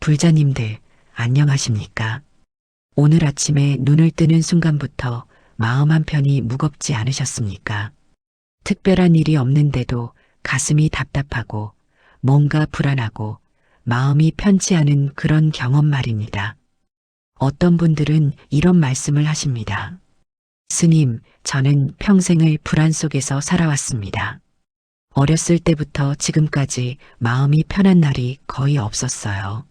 불자님들, 안녕하십니까? 오늘 아침에 눈을 뜨는 순간부터 마음 한편이 무겁지 않으셨습니까? 특별한 일이 없는데도 가슴이 답답하고 뭔가 불안하고 마음이 편치 않은 그런 경험 말입니다. 어떤 분들은 이런 말씀을 하십니다. 스님, 저는 평생을 불안 속에서 살아왔습니다. 어렸을 때부터 지금까지 마음이 편한 날이 거의 없었어요.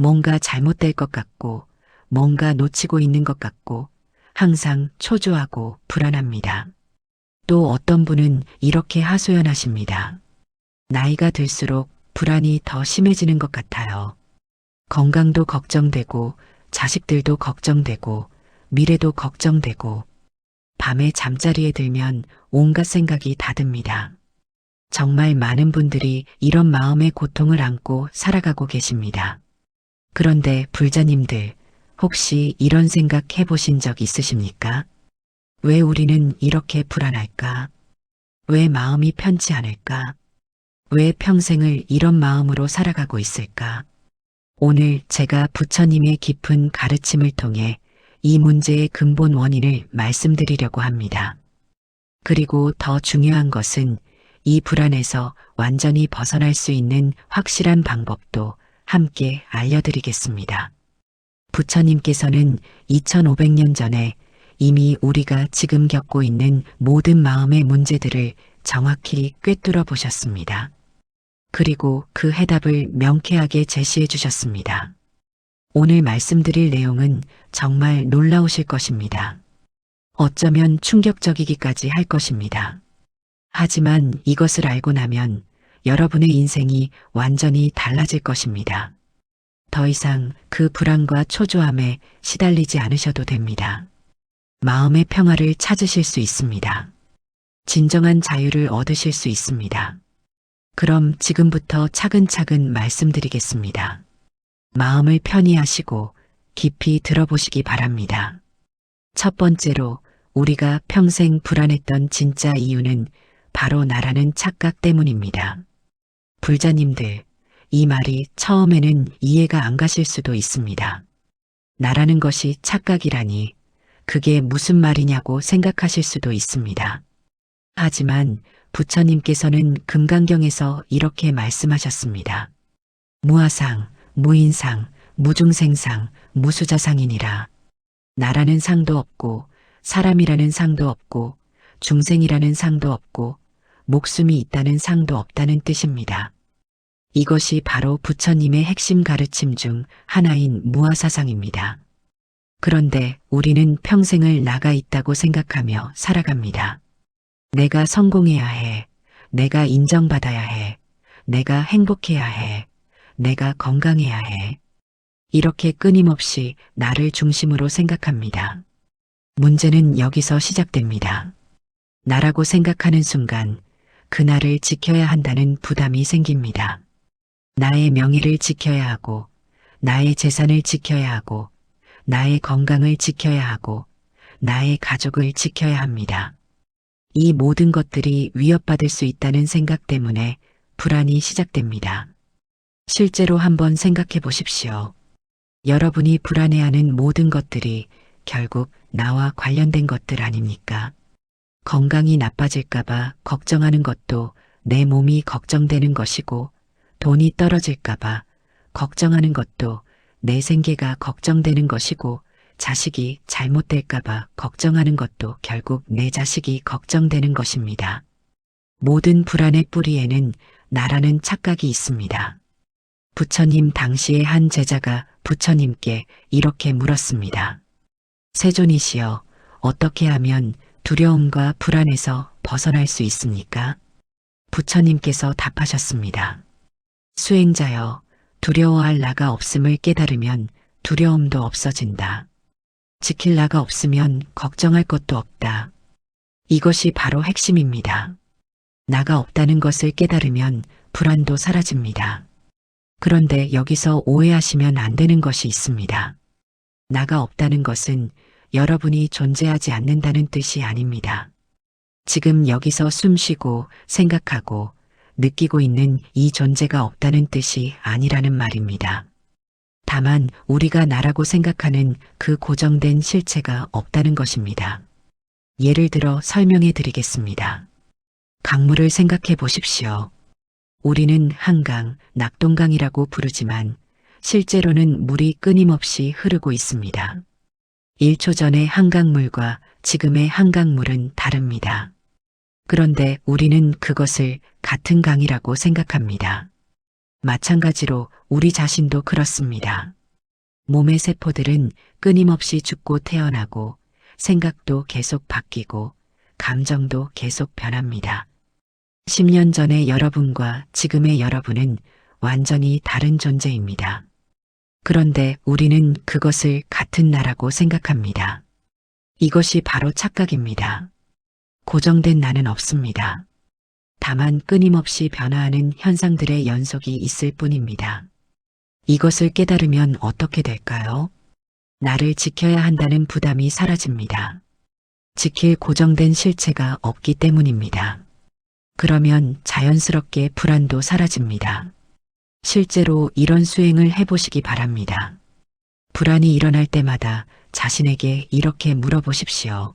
뭔가 잘못될 것 같고, 뭔가 놓치고 있는 것 같고, 항상 초조하고 불안합니다. 또 어떤 분은 이렇게 하소연하십니다. 나이가 들수록 불안이 더 심해지는 것 같아요. 건강도 걱정되고, 자식들도 걱정되고, 미래도 걱정되고, 밤에 잠자리에 들면 온갖 생각이 다 듭니다. 정말 많은 분들이 이런 마음의 고통을 안고 살아가고 계십니다. 그런데 불자님들, 혹시 이런 생각 해보신 적 있으십니까? 왜 우리는 이렇게 불안할까? 왜 마음이 편치 않을까? 왜 평생을 이런 마음으로 살아가고 있을까? 오늘 제가 부처님의 깊은 가르침을 통해 이 문제의 근본 원인을 말씀드리려고 합니다. 그리고 더 중요한 것은 이 불안에서 완전히 벗어날 수 있는 확실한 방법도 함께 알려드리겠습니다. 부처님께서는 2500년 전에 이미 우리가 지금 겪고 있는 모든 마음의 문제들을 정확히 꿰뚫어 보셨습니다. 그리고 그 해답을 명쾌하게 제시해 주셨습니다. 오늘 말씀드릴 내용은 정말 놀라우실 것입니다. 어쩌면 충격적이기까지 할 것입니다. 하지만 이것을 알고 나면 여러분의 인생이 완전히 달라질 것입니다. 더 이상 그 불안과 초조함에 시달리지 않으셔도 됩니다. 마음의 평화를 찾으실 수 있습니다. 진정한 자유를 얻으실 수 있습니다. 그럼 지금부터 차근차근 말씀드리겠습니다. 마음을 편히 하시고 깊이 들어보시기 바랍니다. 첫 번째로 우리가 평생 불안했던 진짜 이유는 바로 나라는 착각 때문입니다. 불자님들, 이 말이 처음에는 이해가 안 가실 수도 있습니다. 나라는 것이 착각이라니 그게 무슨 말이냐고 생각하실 수도 있습니다. 하지만 부처님께서는 금강경에서 이렇게 말씀하셨습니다. 무아상, 무인상, 무중생상, 무수자상이니라. 나라는 상도 없고 사람이라는 상도 없고 중생이라는 상도 없고 목숨이 있다는 상도 없다는 뜻입니다. 이것이 바로 부처님의 핵심 가르침 중 하나인 무아사상입니다. 그런데 우리는 평생을 나가 있다고 생각하며 살아갑니다. 내가 성공해야 해. 내가 인정받아야 해. 내가 행복해야 해. 내가 건강해야 해. 이렇게 끊임없이 나를 중심으로 생각합니다. 문제는 여기서 시작됩니다. 나라고 생각하는 순간 그 나를 지켜야 한다는 부담이 생깁니다. 나의 명예를 지켜야 하고, 나의 재산을 지켜야 하고, 나의 건강을 지켜야 하고, 나의 가족을 지켜야 합니다. 이 모든 것들이 위협받을 수 있다는 생각 때문에 불안이 시작됩니다. 실제로 한번 생각해 보십시오. 여러분이 불안해하는 모든 것들이 결국 나와 관련된 것들 아닙니까? 건강이 나빠질까봐 걱정하는 것도 내 몸이 걱정되는 것이고, 돈이 떨어질까봐 걱정하는 것도 내 생계가 걱정되는 것이고, 자식이 잘못될까봐 걱정하는 것도 결국 내 자식이 걱정되는 것입니다. 모든 불안의 뿌리에는 나라는 착각이 있습니다. 부처님 당시의 한 제자가 부처님께 이렇게 물었습니다. 세존이시여, 어떻게 하면 두려움과 불안에서 벗어날 수 있습니까? 부처님께서 답하셨습니다. 수행자여, 두려워할 나가 없음을 깨달으면 두려움도 없어진다. 지킬 나가 없으면 걱정할 것도 없다. 이것이 바로 핵심입니다. 나가 없다는 것을 깨달으면 불안도 사라집니다. 그런데 여기서 오해하시면 안 되는 것이 있습니다. 나가 없다는 것은 여러분이 존재하지 않는다는 뜻이 아닙니다. 지금 여기서 숨 쉬고 생각하고 느끼고 있는 이 존재가 없다는 뜻이 아니라는 말입니다. 다만 우리가 나라고 생각하는 그 고정된 실체가 없다는 것입니다. 예를 들어 설명해 드리겠습니다. 강물을 생각해 보십시오. 우리는 한강, 낙동강이라고 부르지만 실제로는 물이 끊임없이 흐르고 있습니다. 1초 전의 한강물과 지금의 한강물은 다릅니다. 그런데 우리는 그것을 같은 강이라고 생각합니다. 마찬가지로 우리 자신도 그렇습니다. 몸의 세포들은 끊임없이 죽고 태어나고 생각도 계속 바뀌고 감정도 계속 변합니다. 10년 전의 여러분과 지금의 여러분은 완전히 다른 존재입니다. 그런데 우리는 그것을 같은 나라고 생각합니다. 이것이 바로 착각입니다. 고정된 나는 없습니다. 다만 끊임없이 변화하는 현상들의 연속이 있을 뿐입니다. 이것을 깨달으면 어떻게 될까요? 나를 지켜야 한다는 부담이 사라집니다. 지킬 고정된 실체가 없기 때문입니다. 그러면 자연스럽게 불안도 사라집니다. 실제로 이런 수행을 해보시기 바랍니다. 불안이 일어날 때마다 자신에게 이렇게 물어보십시오.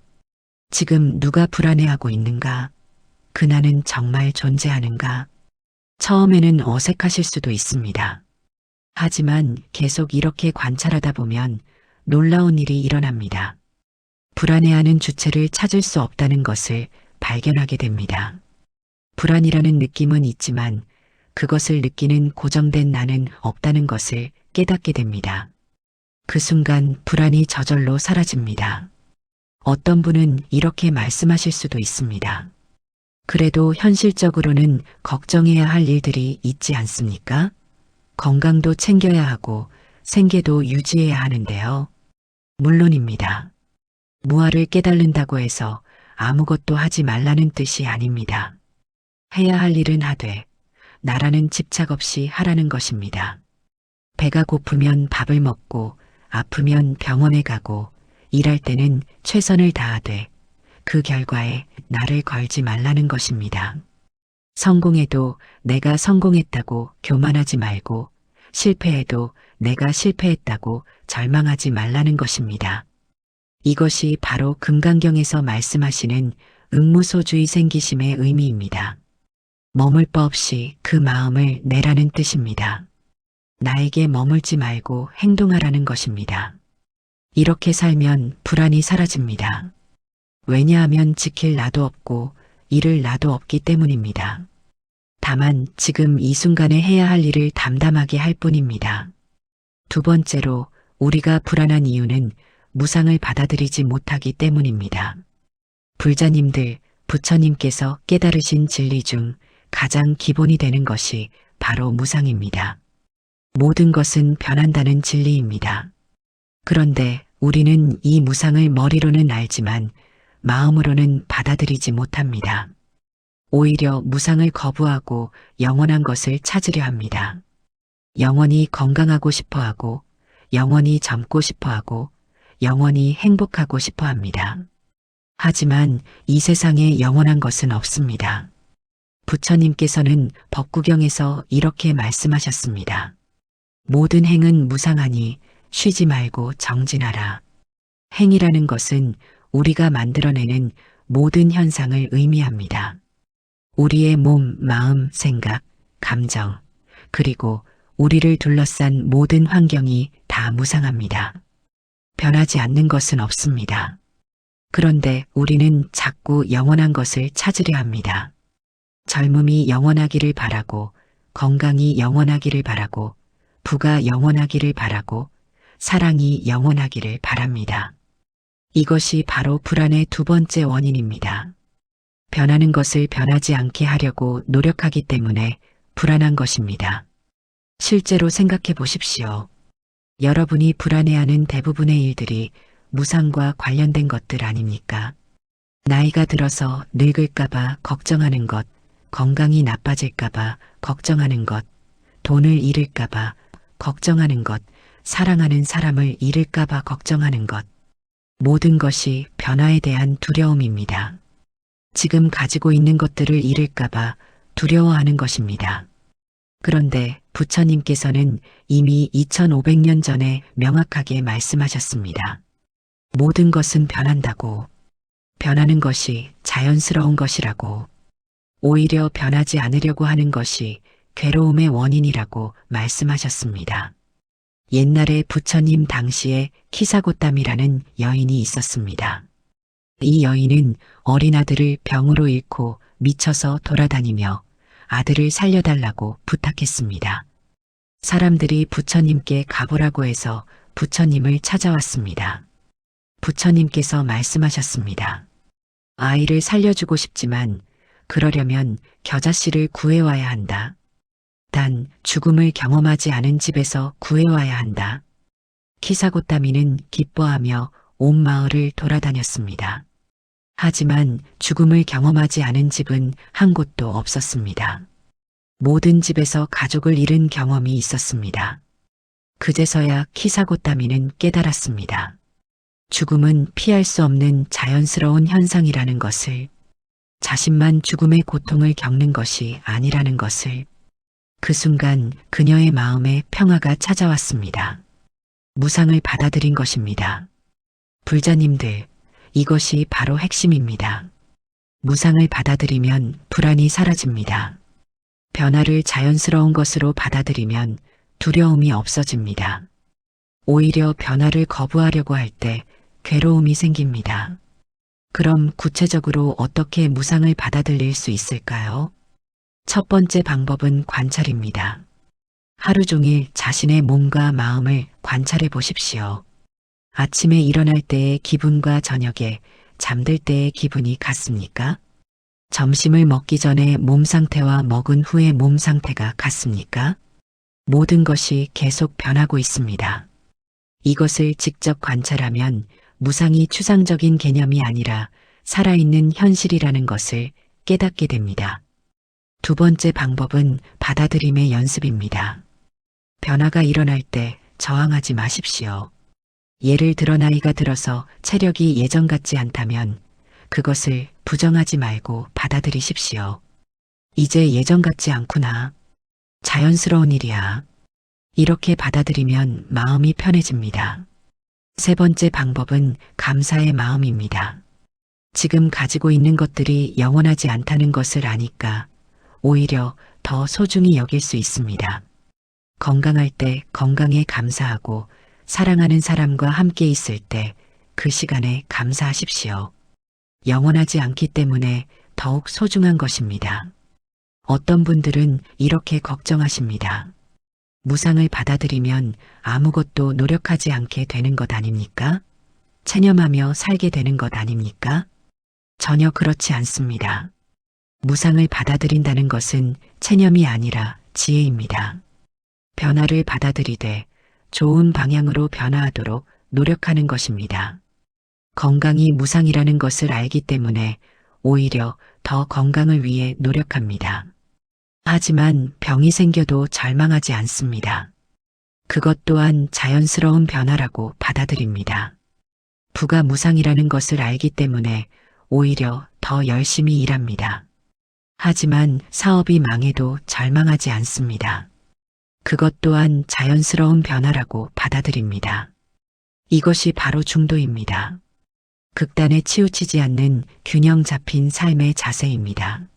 지금 누가 불안해하고 있는가? 그 나는 정말 존재하는가? 처음에는 어색하실 수도 있습니다. 하지만 계속 이렇게 관찰하다 보면 놀라운 일이 일어납니다. 불안해하는 주체를 찾을 수 없다는 것을 발견하게 됩니다. 불안이라는 느낌은 있지만 그것을 느끼는 고정된 나는 없다는 것을 깨닫게 됩니다. 그 순간 불안이 저절로 사라집니다. 어떤 분은 이렇게 말씀하실 수도 있습니다. 그래도 현실적으로는 걱정해야 할 일들이 있지 않습니까? 건강도 챙겨야 하고 생계도 유지해야 하는데요. 물론입니다. 무아를 깨달는다고 해서 아무것도 하지 말라는 뜻이 아닙니다. 해야 할 일은 하되 나라는 집착 없이 하라는 것입니다. 배가 고프면 밥을 먹고 아프면 병원에 가고 일할 때는 최선을 다하되 그 결과에 나를 걸지 말라는 것입니다. 성공해도 내가 성공했다고 교만하지 말고 실패해도 내가 실패했다고 절망하지 말라는 것입니다. 이것이 바로 금강경에서 말씀하시는 응무소주의 생기심의 의미입니다. 머물 바 없이 그 마음을 내라는 뜻입니다. 나에게 머물지 말고 행동하라는 것입니다. 이렇게 살면 불안이 사라집니다. 왜냐하면 지킬 나도 없고 잃을 나도 없기 때문입니다. 다만 지금 이 순간에 해야 할 일을 담담하게 할 뿐입니다. 두 번째로 우리가 불안한 이유는 무상을 받아들이지 못하기 때문입니다. 불자님들, 부처님께서 깨달으신 진리 중 가장 기본이 되는 것이 바로 무상입니다. 모든 것은 변한다는 진리입니다. 그런데 우리는 이 무상을 머리로는 알지만 마음으로는 받아들이지 못합니다. 오히려 무상을 거부하고 영원한 것을 찾으려 합니다. 영원히 건강하고 싶어 하고, 영원히 젊고 싶어 하고, 영원히 행복하고 싶어 합니다. 하지만 이 세상에 영원한 것은 없습니다. 부처님께서는 법구경에서 이렇게 말씀하셨습니다. 모든 행은 무상하니 쉬지 말고 정진하라. 행이라는 것은 우리가 만들어내는 모든 현상을 의미합니다. 우리의 몸, 마음, 생각, 감정, 그리고 우리를 둘러싼 모든 환경이 다 무상합니다. 변하지 않는 것은 없습니다. 그런데 우리는 자꾸 영원한 것을 찾으려 합니다. 젊음이 영원하기를 바라고, 건강이 영원하기를 바라고, 부가 영원하기를 바라고, 사랑이 영원하기를 바랍니다. 이것이 바로 불안의 두 번째 원인입니다. 변하는 것을 변하지 않게 하려고 노력하기 때문에 불안한 것입니다. 실제로 생각해 보십시오. 여러분이 불안해하는 대부분의 일들이 무상과 관련된 것들 아닙니까? 나이가 들어서 늙을까봐 걱정하는 것, 건강이 나빠질까봐 걱정하는 것, 돈을 잃을까봐 걱정하는 것, 사랑하는 사람을 잃을까봐 걱정하는 것. 모든 것이 변화에 대한 두려움입니다. 지금 가지고 있는 것들을 잃을까봐 두려워하는 것입니다. 그런데 부처님께서는 이미 2500년 전에 명확하게 말씀하셨습니다. 모든 것은 변한다고. 변하는 것이 자연스러운 것이라고. 오히려 변하지 않으려고 하는 것이 괴로움의 원인이라고 말씀하셨습니다. 옛날에 부처님 당시에 키사고땀이라는 여인이 있었습니다. 이 여인은 어린 아들을 병으로 잃고 미쳐서 돌아다니며 아들을 살려달라고 부탁했습니다. 사람들이 부처님께 가보라고 해서 부처님을 찾아왔습니다. 부처님께서 말씀하셨습니다. 아이를 살려주고 싶지만 그러려면 겨자씨를 구해와야 한다. 단 죽음을 경험하지 않은 집에서 구해와야 한다. 키사고타미는 기뻐하며 온 마을을 돌아다녔습니다. 하지만 죽음을 경험하지 않은 집은 한 곳도 없었습니다. 모든 집에서 가족을 잃은 경험이 있었습니다. 그제서야 키사고타미는 깨달았습니다. 죽음은 피할 수 없는 자연스러운 현상이라는 것을, 자신만 죽음의 고통을 겪는 것이 아니라는 것을. 그 순간 그녀의 마음에 평화가 찾아왔습니다. 무상을 받아들인 것입니다. 불자님들, 이것이 바로 핵심입니다. 무상을 받아들이면 불안이 사라집니다. 변화를 자연스러운 것으로 받아들이면 두려움이 없어집니다. 오히려 변화를 거부하려고 할 때 괴로움이 생깁니다. 그럼 구체적으로 어떻게 무상을 받아들일 수 있을까요? 첫 번째 방법은 관찰입니다. 하루 종일 자신의 몸과 마음을 관찰해 보십시오. 아침에 일어날 때의 기분과 저녁에 잠들 때의 기분이 같습니까? 점심을 먹기 전에 몸 상태와 먹은 후의 몸 상태가 같습니까? 모든 것이 계속 변하고 있습니다. 이것을 직접 관찰하면 무상이 추상적인 개념이 아니라 살아있는 현실이라는 것을 깨닫게 됩니다. 두 번째 방법은 받아들임의 연습입니다. 변화가 일어날 때 저항하지 마십시오. 예를 들어 나이가 들어서 체력이 예전 같지 않다면 그것을 부정하지 말고 받아들이십시오. 이제 예전 같지 않구나. 자연스러운 일이야. 이렇게 받아들이면 마음이 편해집니다. 세 번째 방법은 감사의 마음입니다. 지금 가지고 있는 것들이 영원하지 않다는 것을 아니까 오히려 더 소중히 여길 수 있습니다. 건강할 때 건강에 감사하고 사랑하는 사람과 함께 있을 때 그 시간에 감사하십시오. 영원하지 않기 때문에 더욱 소중한 것입니다. 어떤 분들은 이렇게 걱정하십니다. 무상을 받아들이면 아무것도 노력하지 않게 되는 것 아닙니까? 체념하며 살게 되는 것 아닙니까? 전혀 그렇지 않습니다. 무상을 받아들인다는 것은 체념이 아니라 지혜입니다. 변화를 받아들이되 좋은 방향으로 변화하도록 노력하는 것입니다. 건강이 무상이라는 것을 알기 때문에 오히려 더 건강을 위해 노력합니다. 하지만 병이 생겨도 절망하지 않습니다. 그것 또한 자연스러운 변화라고 받아들입니다. 부가 무상이라는 것을 알기 때문에 오히려 더 열심히 일합니다. 하지만 사업이 망해도 절망하지 않습니다. 그것 또한 자연스러운 변화라고 받아들입니다. 이것이 바로 중도입니다. 극단에 치우치지 않는 균형 잡힌 삶의 자세입니다.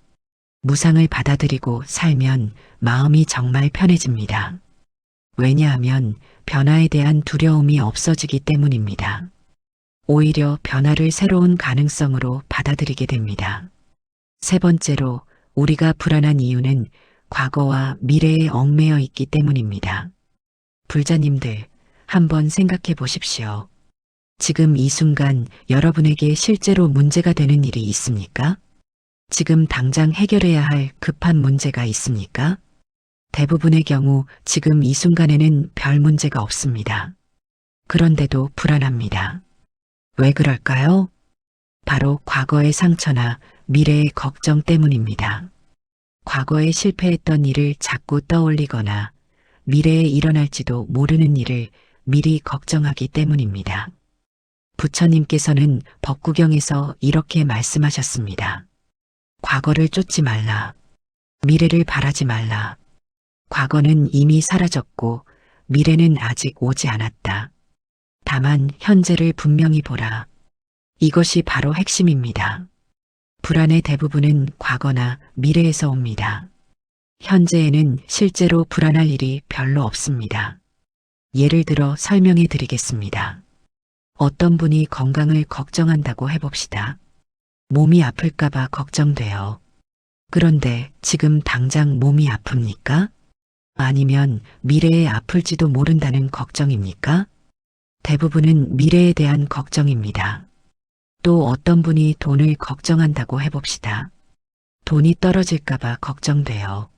무상을 받아들이고 살면 마음이 정말 편해집니다. 왜냐하면 변화에 대한 두려움이 없어지기 때문입니다. 오히려 변화를 새로운 가능성으로 받아들이게 됩니다. 세 번째로 우리가 불안한 이유는 과거와 미래에 얽매여 있기 때문입니다. 불자님들, 한번 생각해 보십시오. 지금 이 순간 여러분에게 실제로 문제가 되는 일이 있습니까? 지금 당장 해결해야 할 급한 문제가 있습니까? 대부분의 경우 지금 이 순간에는 별 문제가 없습니다. 그런데도 불안합니다. 왜 그럴까요? 바로 과거의 상처나 미래의 걱정 때문입니다. 과거에 실패했던 일을 자꾸 떠올리거나 미래에 일어날지도 모르는 일을 미리 걱정하기 때문입니다. 부처님께서는 법구경에서 이렇게 말씀하셨습니다. 과거를 쫓지 말라. 미래를 바라지 말라. 과거는 이미 사라졌고 미래는 아직 오지 않았다. 다만 현재를 분명히 보라. 이것이 바로 핵심입니다. 불안의 대부분은 과거나 미래에서 옵니다. 현재에는 실제로 불안할 일이 별로 없습니다. 예를 들어 설명해 드리겠습니다. 어떤 분이 건강을 걱정한다고 해봅시다. 몸이 아플까봐 걱정돼요. 그런데 지금 당장 몸이 아픕니까? 아니면 미래에 아플지도 모른다는 걱정입니까? 대부분은 미래에 대한 걱정입니다. 또 어떤 분이 돈을 걱정한다고 해봅시다. 돈이 떨어질까봐 걱정돼요.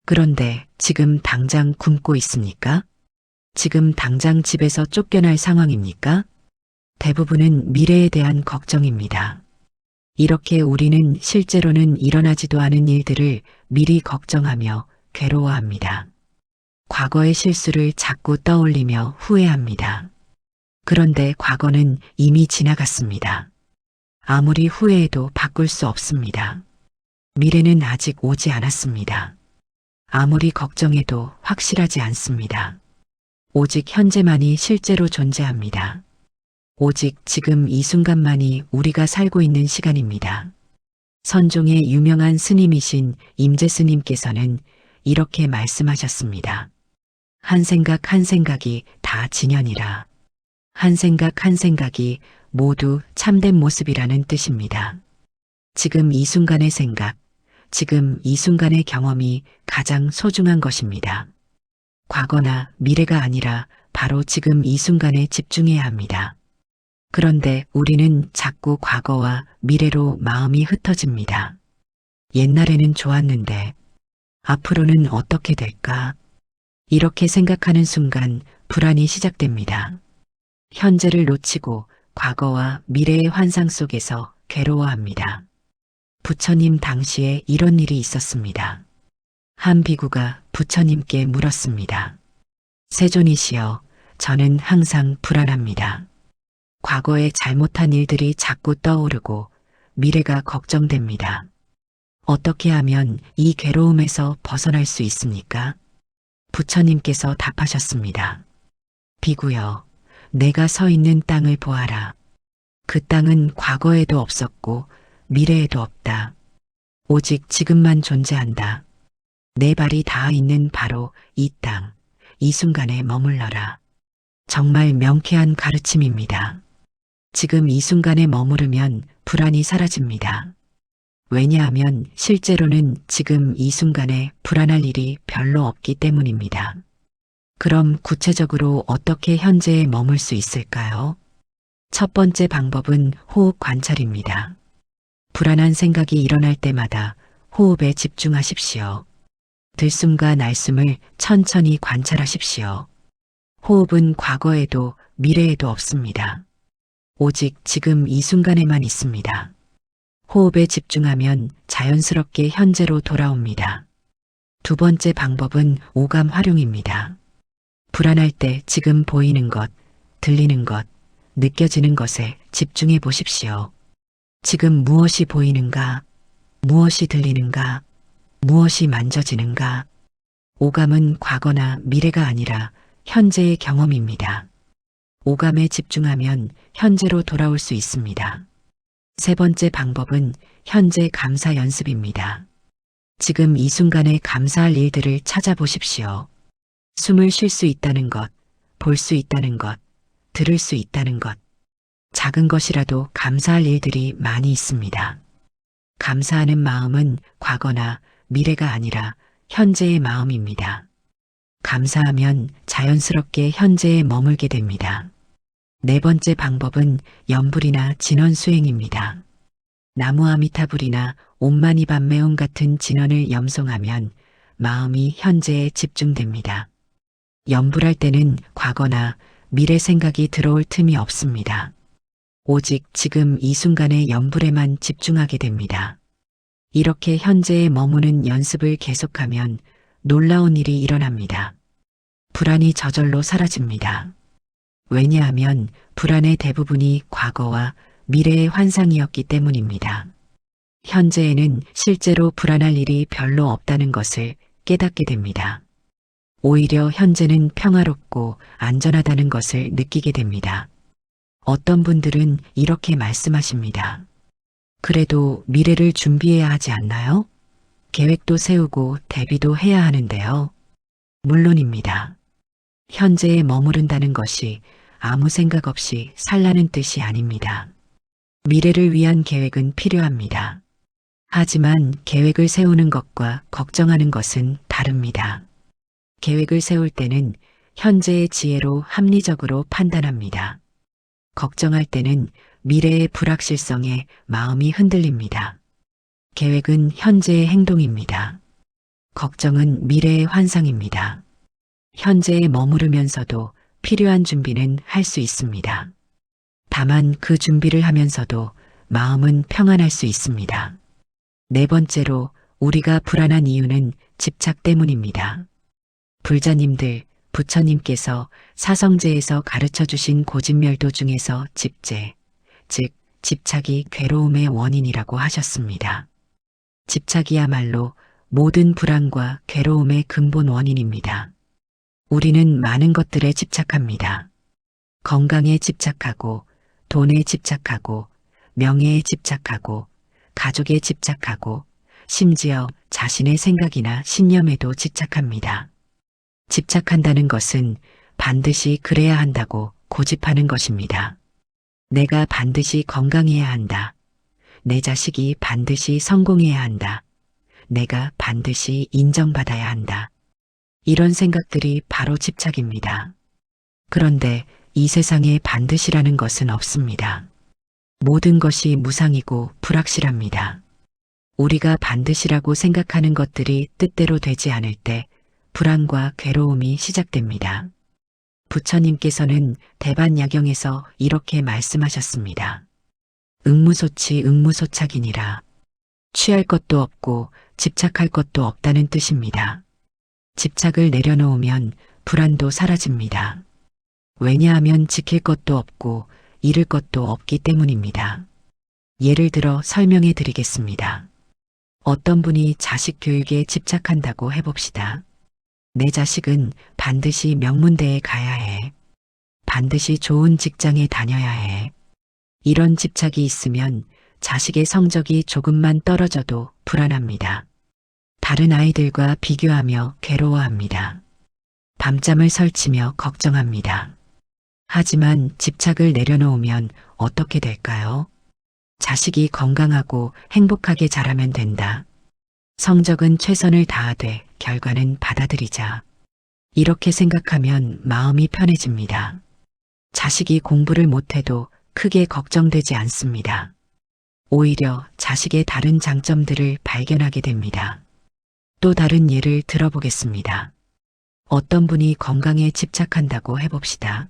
그런데 지금 당장 굶고 있습니까? 지금 당장 집에서 쫓겨날 상황입니까? 대부분은 미래에 대한 걱정입니다. 이렇게 우리는 실제로는 일어나지도 않은 일들을 미리 걱정하며 괴로워합니다. 과거의 실수를 자꾸 떠올리며 후회합니다. 그런데 과거는 이미 지나갔습니다. 아무리 후회해도 바꿀 수 없습니다. 미래는 아직 오지 않았습니다. 아무리 걱정해도 확실하지 않습니다. 오직 현재만이 실제로 존재합니다. 오직 지금 이 순간만이 우리가 살고 있는 시간입니다. 선종의 유명한 스님이신 임재 스님께서는 이렇게 말씀하셨습니다. 한 생각 한 생각이 다 진현이라. 한 생각 한 생각이 모두 참된 모습이라는 뜻입니다. 지금 이 순간의 생각, 지금 이 순간의 경험이 가장 소중한 것입니다. 과거나 미래가 아니라 바로 지금 이 순간에 집중해야 합니다. 그런데 우리는 자꾸 과거와 미래로 마음이 흩어집니다. 옛날에는 좋았는데 앞으로는 어떻게 될까? 이렇게 생각하는 순간 불안이 시작됩니다. 현재를 놓치고 과거와 미래의 환상 속에서 괴로워합니다. 부처님 당시에 이런 일이 있었습니다. 한 비구가 부처님께 물었습니다. 세존이시여, 저는 항상 불안합니다. 과거에 잘못한 일들이 자꾸 떠오르고 미래가 걱정됩니다. 어떻게 하면 이 괴로움에서 벗어날 수 있습니까? 부처님께서 답하셨습니다. 비구여, 내가 서 있는 땅을 보아라. 그 땅은 과거에도 없었고 미래에도 없다. 오직 지금만 존재한다. 내 발이 닿아 있는 바로 이 땅, 이 순간에 머물러라. 정말 명쾌한 가르침입니다. 지금 이 순간에 머무르면 불안이 사라집니다. 왜냐하면 실제로는 지금 이 순간에 불안할 일이 별로 없기 때문입니다. 그럼 구체적으로 어떻게 현재에 머물 수 있을까요? 첫 번째 방법은 호흡 관찰입니다. 불안한 생각이 일어날 때마다 호흡에 집중하십시오. 들숨과 날숨을 천천히 관찰하십시오. 호흡은 과거에도 미래에도 없습니다. 오직 지금 이 순간에만 있습니다. 호흡에 집중하면 자연스럽게 현재로 돌아옵니다. 두 번째 방법은 오감 활용입니다. 불안할 때 지금 보이는 것, 들리는 것, 느껴지는 것에 집중해 보십시오. 지금 무엇이 보이는가? 무엇이 들리는가? 무엇이 만져지는가? 오감은 과거나 미래가 아니라 현재의 경험입니다. 오감에 집중하면 현재로 돌아올 수 있습니다. 세 번째 방법은 현재 감사 연습입니다. 지금 이 순간에 감사할 일들을 찾아보십시오. 숨을 쉴 수 있다는 것, 볼 수 있다는 것, 들을 수 있다는 것. 작은 것이라도 감사할 일들이 많이 있습니다. 감사하는 마음은 과거나 미래가 아니라 현재의 마음입니다. 감사하면 자연스럽게 현재에 머물게 됩니다. 네 번째 방법은 염불이나 진원 수행입니다. 나무 아미타불이나 옴마니밤메옴 같은 진원을 염송하면 마음이 현재에 집중됩니다. 염불할 때는 과거나 미래 생각이 들어올 틈이 없습니다. 오직 지금 이 순간의 염불에만 집중하게 됩니다. 이렇게 현재에 머무는 연습을 계속하면 놀라운 일이 일어납니다. 불안이 저절로 사라집니다. 왜냐하면 불안의 대부분이 과거와 미래의 환상이었기 때문입니다. 현재에는 실제로 불안할 일이 별로 없다는 것을 깨닫게 됩니다. 오히려 현재는 평화롭고 안전하다는 것을 느끼게 됩니다. 어떤 분들은 이렇게 말씀하십니다. 그래도 미래를 준비해야 하지 않나요? 계획도 세우고 대비도 해야 하는데요. 물론입니다. 현재에 머무른다는 것이 아무 생각 없이 살라는 뜻이 아닙니다. 미래를 위한 계획은 필요합니다. 하지만 계획을 세우는 것과 걱정하는 것은 다릅니다. 계획을 세울 때는 현재의 지혜로 합리적으로 판단합니다. 걱정할 때는 미래의 불확실성에 마음이 흔들립니다. 계획은 현재의 행동입니다. 걱정은 미래의 환상입니다. 현재에 머무르면서도 필요한 준비는 할 수 있습니다. 다만 그 준비를 하면서도 마음은 평안할 수 있습니다. 네 번째로 우리가 불안한 이유는 집착 때문입니다. 불자님들, 부처님께서 사성제에서 가르쳐 주신 고진멸도 중에서 집재, 즉 집착이 괴로움의 원인이라고 하셨습니다. 집착이야말로 모든 불안과 괴로움의 근본 원인입니다. 우리는 많은 것들에 집착합니다. 건강에 집착하고, 돈에 집착하고, 명예에 집착하고, 가족에 집착하고, 심지어 자신의 생각이나 신념에도 집착합니다. 집착한다는 것은 반드시 그래야 한다고 고집하는 것입니다. 내가 반드시 건강해야 한다. 내 자식이 반드시 성공해야 한다. 내가 반드시 인정받아야 한다. 이런 생각들이 바로 집착입니다. 그런데 이 세상에 반드시라는 것은 없습니다. 모든 것이 무상이고 불확실합니다. 우리가 반드시라고 생각하는 것들이 뜻대로 되지 않을 때 불안과 괴로움이 시작됩니다. 부처님께서는 대반야경에서 이렇게 말씀하셨습니다. 응무소치 응무소착이니라. 취할 것도 없고 집착할 것도 없다는 뜻입니다. 집착을 내려놓으면 불안도 사라집니다. 왜냐하면 지킬 것도 없고 잃을 것도 없기 때문입니다. 예를 들어 설명해 드리겠습니다. 어떤 분이 자식 교육에 집착한다고 해봅시다. 내 자식은 반드시 명문대에 가야 해. 반드시 좋은 직장에 다녀야 해. 이런 집착이 있으면 자식의 성적이 조금만 떨어져도 불안합니다. 다른 아이들과 비교하며 괴로워합니다. 밤잠을 설치며 걱정합니다. 하지만 집착을 내려놓으면 어떻게 될까요? 자식이 건강하고 행복하게 자라면 된다. 성적은 최선을 다하되 결과는 받아들이자. 이렇게 생각하면 마음이 편해집니다. 자식이 공부를 못해도 크게 걱정되지 않습니다. 오히려 자식의 다른 장점들을 발견하게 됩니다. 또 다른 예를 들어보겠습니다. 어떤 분이 건강에 집착한다고 해봅시다.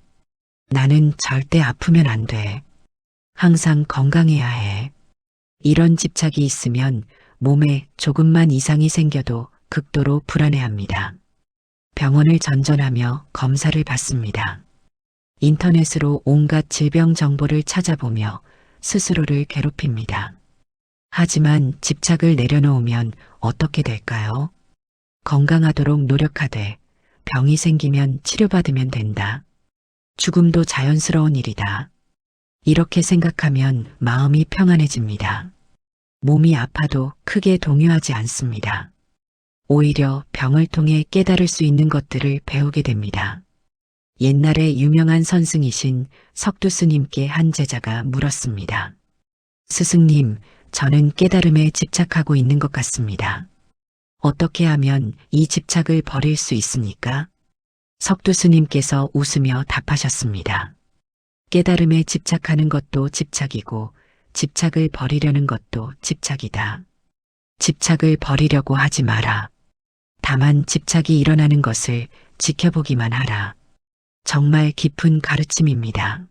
나는 절대 아프면 안 돼. 항상 건강해야 해. 이런 집착이 있으면 몸에 조금만 이상이 생겨도 극도로 불안해합니다. 병원을 전전하며 검사를 받습니다. 인터넷으로 온갖 질병 정보를 찾아보며 스스로를 괴롭힙니다. 하지만 집착을 내려놓으면 어떻게 될까요? 건강하도록 노력하되 병이 생기면 치료받으면 된다. 죽음도 자연스러운 일이다. 이렇게 생각하면 마음이 평안해집니다. 몸이 아파도 크게 동요하지 않습니다. 오히려 병을 통해 깨달을 수 있는 것들을 배우게 됩니다. 옛날에 유명한 선승이신 석두스님께 한 제자가 물었습니다. 스승님, 저는 깨달음에 집착하고 있는 것 같습니다. 어떻게 하면 이 집착을 버릴 수 있습니까? 석두스님께서 웃으며 답하셨습니다. 깨달음에 집착하는 것도 집착이고 집착을 버리려는 것도 집착이다. 집착을 버리려고 하지 마라. 다만 집착이 일어나는 것을 지켜보기만 하라. 정말 깊은 가르침입니다.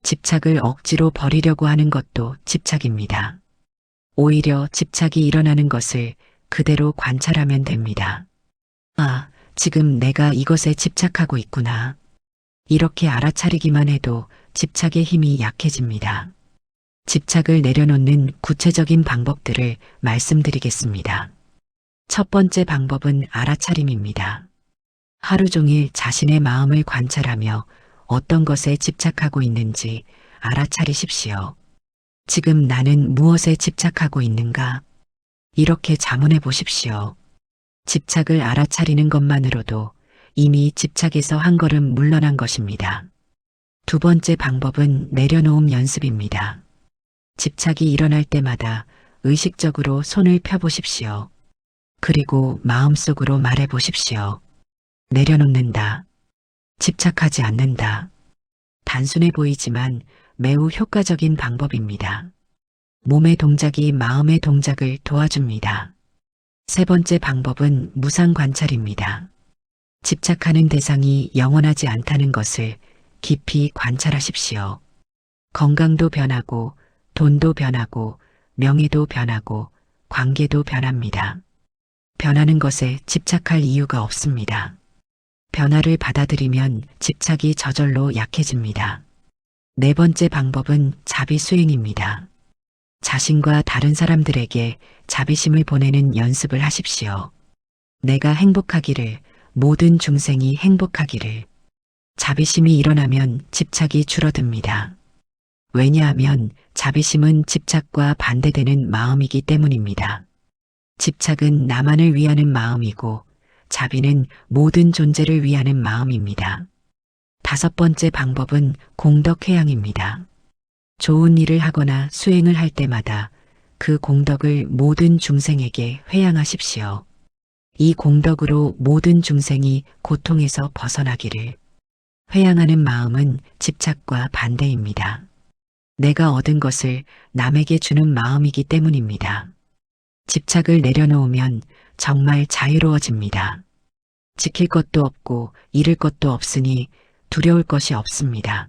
집착을 억지로 버리려고 하는 것도 집착입니다. 오히려 집착이 일어나는 것을 그대로 관찰하면 됩니다. 아, 지금 내가 이것에 집착하고 있구나. 이렇게 알아차리기만 해도 집착의 힘이 약해집니다. 집착을 내려놓는 구체적인 방법들을 말씀드리겠습니다. 첫 번째 방법은 알아차림입니다. 하루 종일 자신의 마음을 관찰하며 어떤 것에 집착하고 있는지 알아차리십시오. 지금 나는 무엇에 집착하고 있는가? 이렇게 자문해 보십시오. 집착을 알아차리는 것만으로도 이미 집착에서 한 걸음 물러난 것입니다. 두 번째 방법은 내려놓음 연습입니다. 집착이 일어날 때마다 의식적으로 손을 펴보십시오. 그리고 마음속으로 말해 보십시오. 내려놓는다. 집착하지 않는다. 단순해 보이지만 매우 효과적인 방법입니다. 몸의 동작이 마음의 동작을 도와줍니다. 세 번째 방법은 무상 관찰입니다. 집착하는 대상이 영원하지 않다는 것을 깊이 관찰하십시오. 건강도 변하고, 돈도 변하고, 명예도 변하고, 관계도 변합니다. 변하는 것에 집착할 이유가 없습니다. 변화를 받아들이면 집착이 저절로 약해집니다. 네 번째 방법은 자비 수행입니다. 자신과 다른 사람들에게 자비심을 보내는 연습을 하십시오. 내가 행복하기를, 모든 중생이 행복하기를. 자비심이 일어나면 집착이 줄어듭니다. 왜냐하면 자비심은 집착과 반대되는 마음이기 때문입니다. 집착은 나만을 위하는 마음이고 자비는 모든 존재를 위하는 마음입니다. 다섯 번째 방법은 공덕회양입니다. 좋은 일을 하거나 수행을 할 때마다 그 공덕을 모든 중생에게 회양하십시오. 이 공덕으로 모든 중생이 고통에서 벗어나기를. 회양하는 마음은 집착과 반대입니다. 내가 얻은 것을 남에게 주는 마음이기 때문입니다. 집착을 내려놓으면 정말 자유로워집니다. 지킬 것도 없고 잃을 것도 없으니 두려울 것이 없습니다.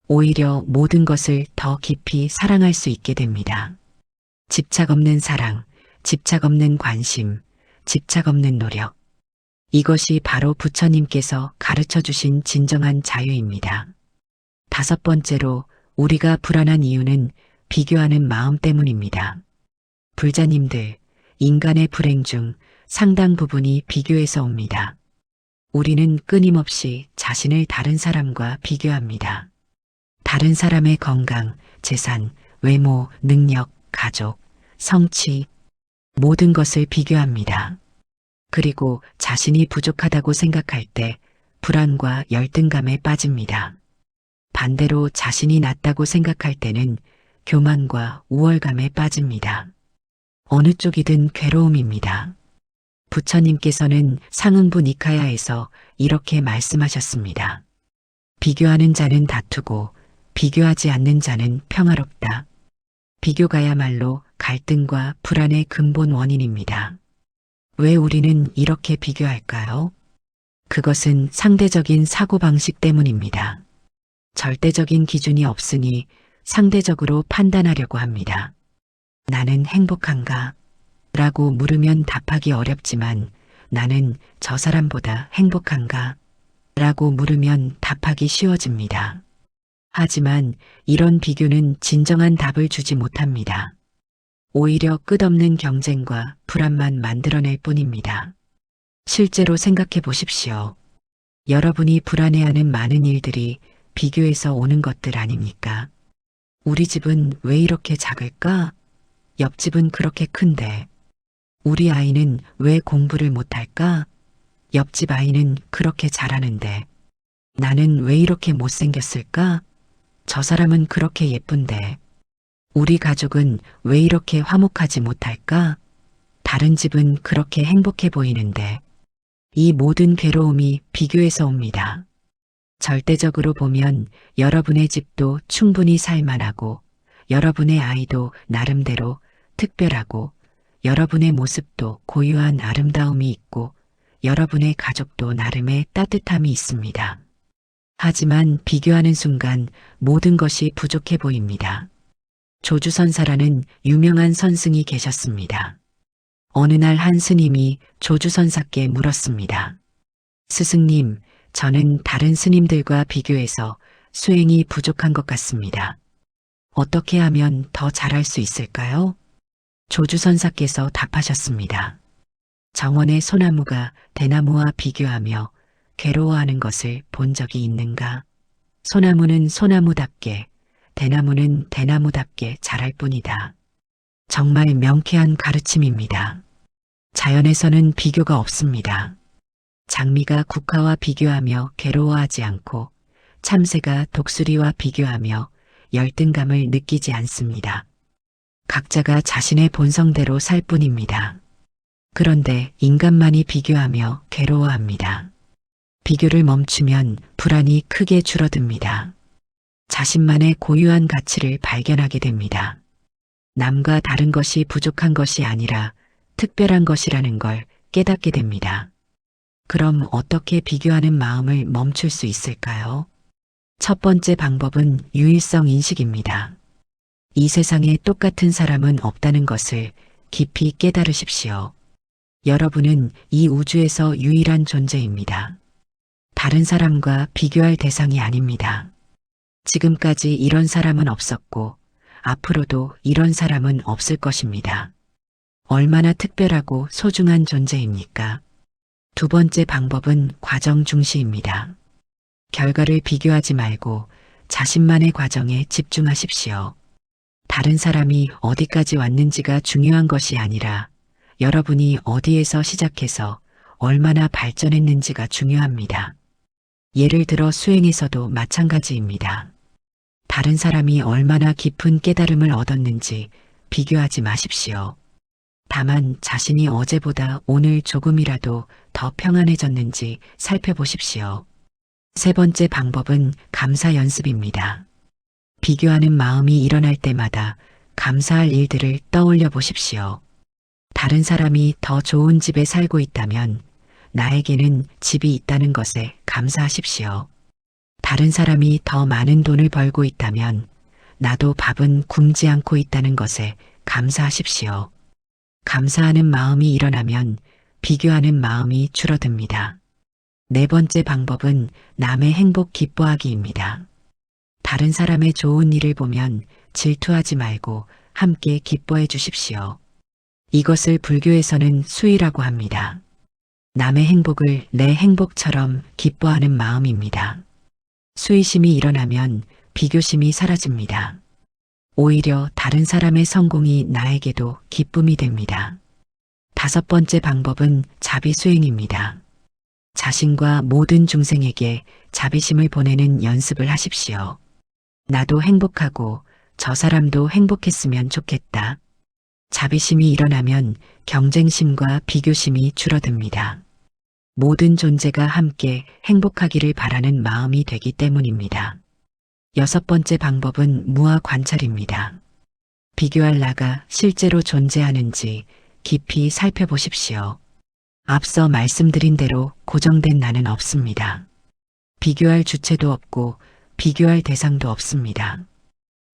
오히려 모든 것을 더 깊이 사랑할 수 있게 됩니다. 집착 없는 사랑, 집착 없는 관심, 집착 없는 노력. 이것이 바로 부처님께서 가르쳐 주신 진정한 자유입니다. 다섯 번째로 우리가 불안한 이유는 비교하는 마음 때문입니다. 불자님들, 인간의 불행 중 상당 부분이 비교에서 옵니다. 우리는 끊임없이 자신을 다른 사람과 비교합니다. 다른 사람의 건강, 재산, 외모, 능력, 가족, 성취, 모든 것을 비교합니다. 그리고 자신이 부족하다고 생각할 때 불안과 열등감에 빠집니다. 반대로 자신이 낫다고 생각할 때는 교만과 우월감에 빠집니다. 어느 쪽이든 괴로움입니다. 부처님께서는 상응부 니카야에서 이렇게 말씀하셨습니다. 비교하는 자는 다투고 비교하지 않는 자는 평화롭다. 비교가야말로 갈등과 불안의 근본 원인입니다. 왜 우리는 이렇게 비교할까요? 그것은 상대적인 사고방식 때문입니다. 절대적인 기준이 없으니 상대적으로 판단하려고 합니다. 나는 행복한가? 라고 물으면 답하기 어렵지만 나는 저 사람보다 행복한가? 라고 물으면 답하기 쉬워집니다. 하지만 이런 비교는 진정한 답을 주지 못합니다. 오히려 끝없는 경쟁과 불안만 만들어낼 뿐입니다. 실제로 생각해 보십시오. 여러분이 불안해하는 많은 일들이 비교에서 오는 것들 아닙니까? 우리 집은 왜 이렇게 작을까? 옆집은 그렇게 큰데. 우리 아이는 왜 공부를 못할까? 옆집 아이는 그렇게 잘하는데. 나는 왜 이렇게 못생겼을까? 저 사람은 그렇게 예쁜데. 우리 가족은 왜 이렇게 화목하지 못할까? 다른 집은 그렇게 행복해 보이는데. 이 모든 괴로움이 비교에서 옵니다. 절대적으로 보면 여러분의 집도 충분히 살만하고 여러분의 아이도 나름대로 특별하고 여러분의 모습도 고유한 아름다움이 있고 여러분의 가족도 나름의 따뜻함이 있습니다. 하지만 비교하는 순간 모든 것이 부족해 보입니다. 조주선사라는 유명한 선승이 계셨습니다. 어느 날 한 스님이 조주선사께 물었습니다. 스승님, 저는 다른 스님들과 비교해서 수행이 부족한 것 같습니다. 어떻게 하면 더 잘할 수 있을까요? 조주선사께서 답하셨습니다. 정원의 소나무가 대나무와 비교하며 괴로워하는 것을 본 적이 있는가? 소나무는 소나무답게, 대나무는 대나무답게 자랄 뿐이다. 정말 명쾌한 가르침입니다. 자연에서는 비교가 없습니다. 장미가 국화와 비교하며 괴로워하지 않고 참새가 독수리와 비교하며 열등감을 느끼지 않습니다. 각자가 자신의 본성대로 살 뿐입니다. 그런데 인간만이 비교하며 괴로워합니다. 비교를 멈추면 불안이 크게 줄어듭니다. 자신만의 고유한 가치를 발견하게 됩니다. 남과 다른 것이 부족한 것이 아니라 특별한 것이라는 걸 깨닫게 됩니다. 그럼 어떻게 비교하는 마음을 멈출 수 있을까요? 첫 번째 방법은 유일성 인식입니다. 이 세상에 똑같은 사람은 없다는 것을 깊이 깨달으십시오. 여러분은 이 우주에서 유일한 존재입니다. 다른 사람과 비교할 대상이 아닙니다. 지금까지 이런 사람은 없었고 앞으로도 이런 사람은 없을 것입니다. 얼마나 특별하고 소중한 존재입니까? 두 번째 방법은 과정 중시입니다. 결과를 비교하지 말고 자신만의 과정에 집중하십시오. 다른 사람이 어디까지 왔는지가 중요한 것이 아니라 여러분이 어디에서 시작해서 얼마나 발전했는지가 중요합니다. 예를 들어 수행에서도 마찬가지입니다. 다른 사람이 얼마나 깊은 깨달음을 얻었는지 비교하지 마십시오. 다만 자신이 어제보다 오늘 조금이라도 더 평안해졌는지 살펴보십시오. 세 번째 방법은 감사 연습입니다. 비교하는 마음이 일어날 때마다 감사할 일들을 떠올려 보십시오. 다른 사람이 더 좋은 집에 살고 있다면 나에게는 집이 있다는 것에 감사하십시오. 다른 사람이 더 많은 돈을 벌고 있다면 나도 밥은 굶지 않고 있다는 것에 감사하십시오. 감사하는 마음이 일어나면 비교하는 마음이 줄어듭니다. 네 번째 방법은 남의 행복 기뻐하기입니다. 다른 사람의 좋은 일을 보면 질투하지 말고 함께 기뻐해 주십시오. 이것을 불교에서는 수의라고 합니다. 남의 행복을 내 행복처럼 기뻐하는 마음입니다. 수의심이 일어나면 비교심이 사라집니다. 오히려 다른 사람의 성공이 나에게도 기쁨이 됩니다. 다섯 번째 방법은 자비수행입니다. 자신과 모든 중생에게 자비심을 보내는 연습을 하십시오. 나도 행복하고 저 사람도 행복했으면 좋겠다. 자비심이 일어나면 경쟁심과 비교심이 줄어듭니다. 모든 존재가 함께 행복하기를 바라는 마음이 되기 때문입니다. 여섯 번째 방법은 무아 관찰입니다. 비교할 나가 실제로 존재하는지 깊이 살펴보십시오. 앞서 말씀드린 대로 고정된 나는 없습니다. 비교할 주체도 없고 비교할 대상도 없습니다.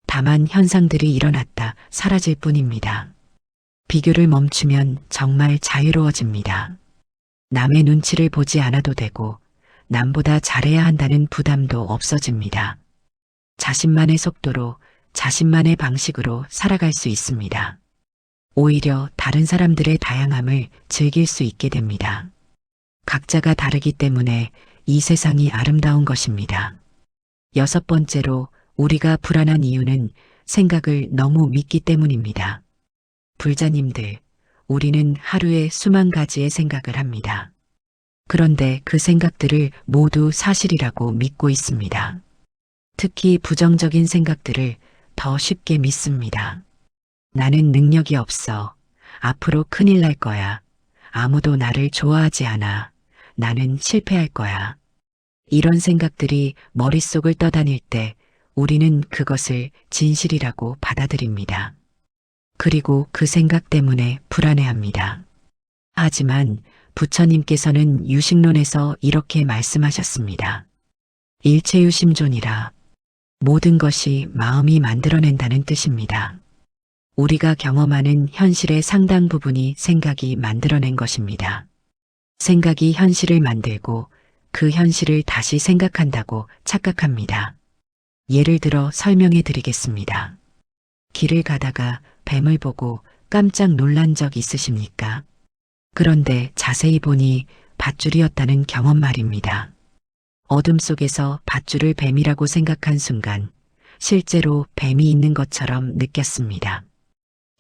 다만 현상들이 일어났다 사라질 뿐입니다. 비교를 멈추면 정말 자유로워집니다. 남의 눈치를 보지 않아도 되고 남보다 잘해야 한다는 부담도 없어집니다. 자신만의 속도로 자신만의 방식으로 살아갈 수 있습니다. 오히려 다른 사람들의 다양함을 즐길 수 있게 됩니다. 각자가 다르기 때문에 이 세상이 아름다운 것입니다. 여섯 번째로 우리가 불안한 이유는 생각을 너무 믿기 때문입니다. 불자님들, 우리는 하루에 수만 가지의 생각을 합니다. 그런데 그 생각들을 모두 사실이라고 믿고 있습니다. 특히 부정적인 생각들을 더 쉽게 믿습니다. 나는 능력이 없어. 앞으로 큰일 날 거야. 아무도 나를 좋아하지 않아. 나는 실패할 거야. 이런 생각들이 머릿속을 떠다닐 때 우리는 그것을 진실이라고 받아들입니다. 그리고 그 생각 때문에 불안해합니다. 하지만 부처님께서는 유식론에서 이렇게 말씀하셨습니다. 일체유심존이라. 모든 것이 마음이 만들어낸다는 뜻입니다. 우리가 경험하는 현실의 상당 부분이 생각이 만들어낸 것입니다. 생각이 현실을 만들고 그 현실을 다시 생각한다고 착각합니다. 예를 들어 설명해 드리겠습니다. 길을 가다가 뱀을 보고 깜짝 놀란 적 있으십니까? 그런데 자세히 보니 밧줄이었다는 경험 말입니다. 어둠 속에서 밧줄을 뱀이라고 생각한 순간 실제로 뱀이 있는 것처럼 느꼈습니다.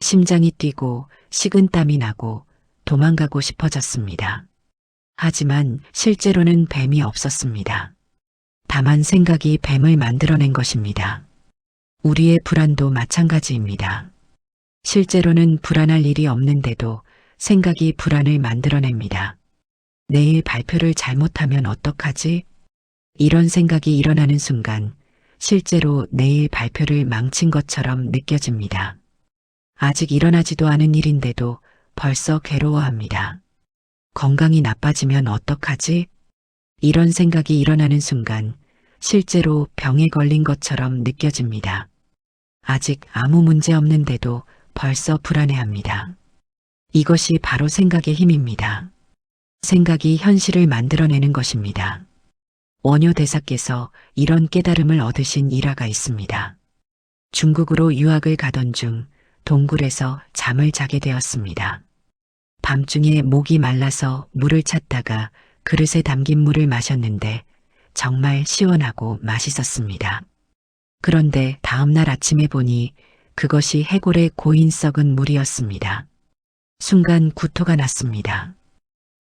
심장이 뛰고 식은땀이 나고 도망가고 싶어졌습니다. 하지만 실제로는 뱀이 없었습니다. 다만 생각이 뱀을 만들어낸 것입니다. 우리의 불안도 마찬가지입니다. 실제로는 불안할 일이 없는데도 생각이 불안을 만들어냅니다. 내일 발표를 잘못하면 어떡하지? 이런 생각이 일어나는 순간 실제로 내일 발표를 망친 것처럼 느껴집니다. 아직 일어나지도 않은 일인데도 벌써 괴로워합니다. 건강이 나빠지면 어떡하지? 이런 생각이 일어나는 순간 실제로 병에 걸린 것처럼 느껴집니다. 아직 아무 문제 없는데도 벌써 불안해합니다. 이것이 바로 생각의 힘입니다. 생각이 현실을 만들어내는 것입니다. 원효 대사께서 이런 깨달음을 얻으신 일화가 있습니다. 중국으로 유학을 가던 중 동굴에서 잠을 자게 되었습니다. 밤중에 목이 말라서 물을 찾다가 그릇에 담긴 물을 마셨는데 정말 시원하고 맛있었습니다. 그런데 다음날 아침에 보니 그것이 해골의 고인 썩은 물이었습니다. 순간 구토가 났습니다.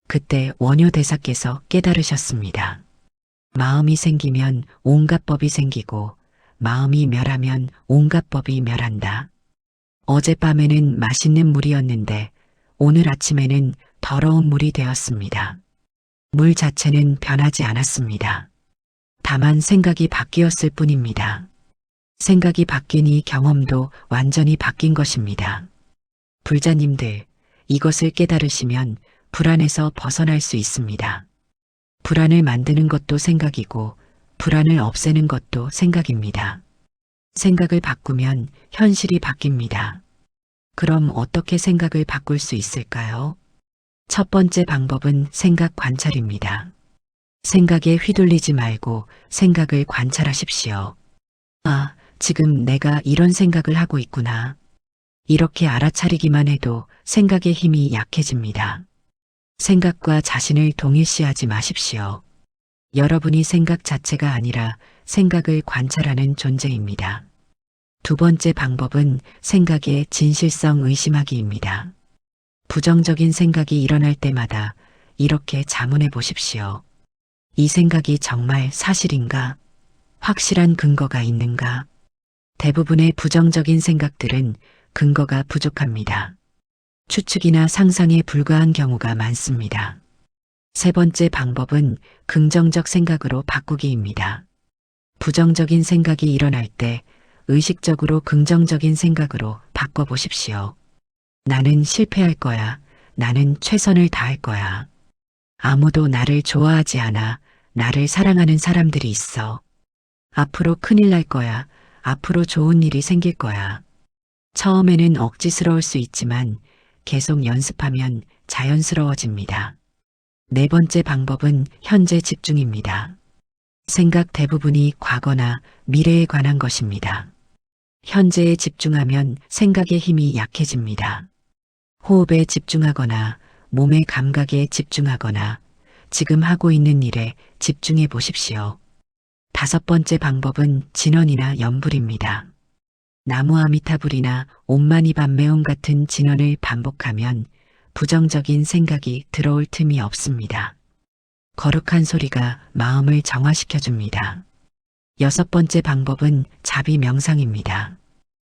그때 원효 대사께서 깨달으셨습니다. 마음이 생기면 온갖 법이 생기고 마음이 멸하면 온갖 법이 멸한다. 어젯밤에는 맛있는 물이었는데 오늘 아침에는 더러운 물이 되었습니다. 물 자체는 변하지 않았습니다. 다만 생각이 바뀌었을 뿐입니다. 생각이 바뀌니 경험도 완전히 바뀐 것입니다. 불자님들, 이것을 깨달으시면 불안에서 벗어날 수 있습니다. 불안을 만드는 것도 생각이고 불안을 없애는 것도 생각입니다. 생각을 바꾸면 현실이 바뀝니다. 그럼 어떻게 생각을 바꿀 수 있을까요? 첫 번째 방법은 생각 관찰입니다. 생각에 휘둘리지 말고 생각을 관찰하십시오. 아, 지금 내가 이런 생각을 하고 있구나. 이렇게 알아차리기만 해도 생각의 힘이 약해집니다. 생각과 자신을 동일시하지 마십시오. 여러분이 생각 자체가 아니라 생각을 관찰하는 존재입니다. 두 번째 방법은 생각의 진실성 의심하기입니다. 부정적인 생각이 일어날 때마다 이렇게 자문해 보십시오. 이 생각이 정말 사실인가? 확실한 근거가 있는가? 대부분의 부정적인 생각들은 근거가 부족합니다. 추측이나 상상에 불과한 경우가 많습니다. 세 번째 방법은 긍정적 생각으로 바꾸기입니다. 부정적인 생각이 일어날 때 의식적으로 긍정적인 생각으로 바꿔보십시오. 나는 실패할 거야. 나는 최선을 다할 거야. 아무도 나를 좋아하지 않아. 나를 사랑하는 사람들이 있어. 앞으로 큰일 날 거야. 앞으로 좋은 일이 생길 거야. 처음에는 억지스러울 수 있지만 계속 연습하면 자연스러워집니다. 네 번째 방법은 현재 집중입니다. 생각 대부분이 과거나 미래에 관한 것입니다. 현재에 집중하면 생각의 힘이 약해집니다. 호흡에 집중하거나 몸의 감각에 집중하거나 지금 하고 있는 일에 집중해 보십시오. 다섯 번째 방법은 진언이나 염불입니다. 나무 아미타불이나 옴마니 밤매옴 같은 진언을 반복하면 부정적인 생각이 들어올 틈이 없습니다. 거룩한 소리가 마음을 정화시켜줍니다. 여섯 번째 방법은 자비 명상입니다.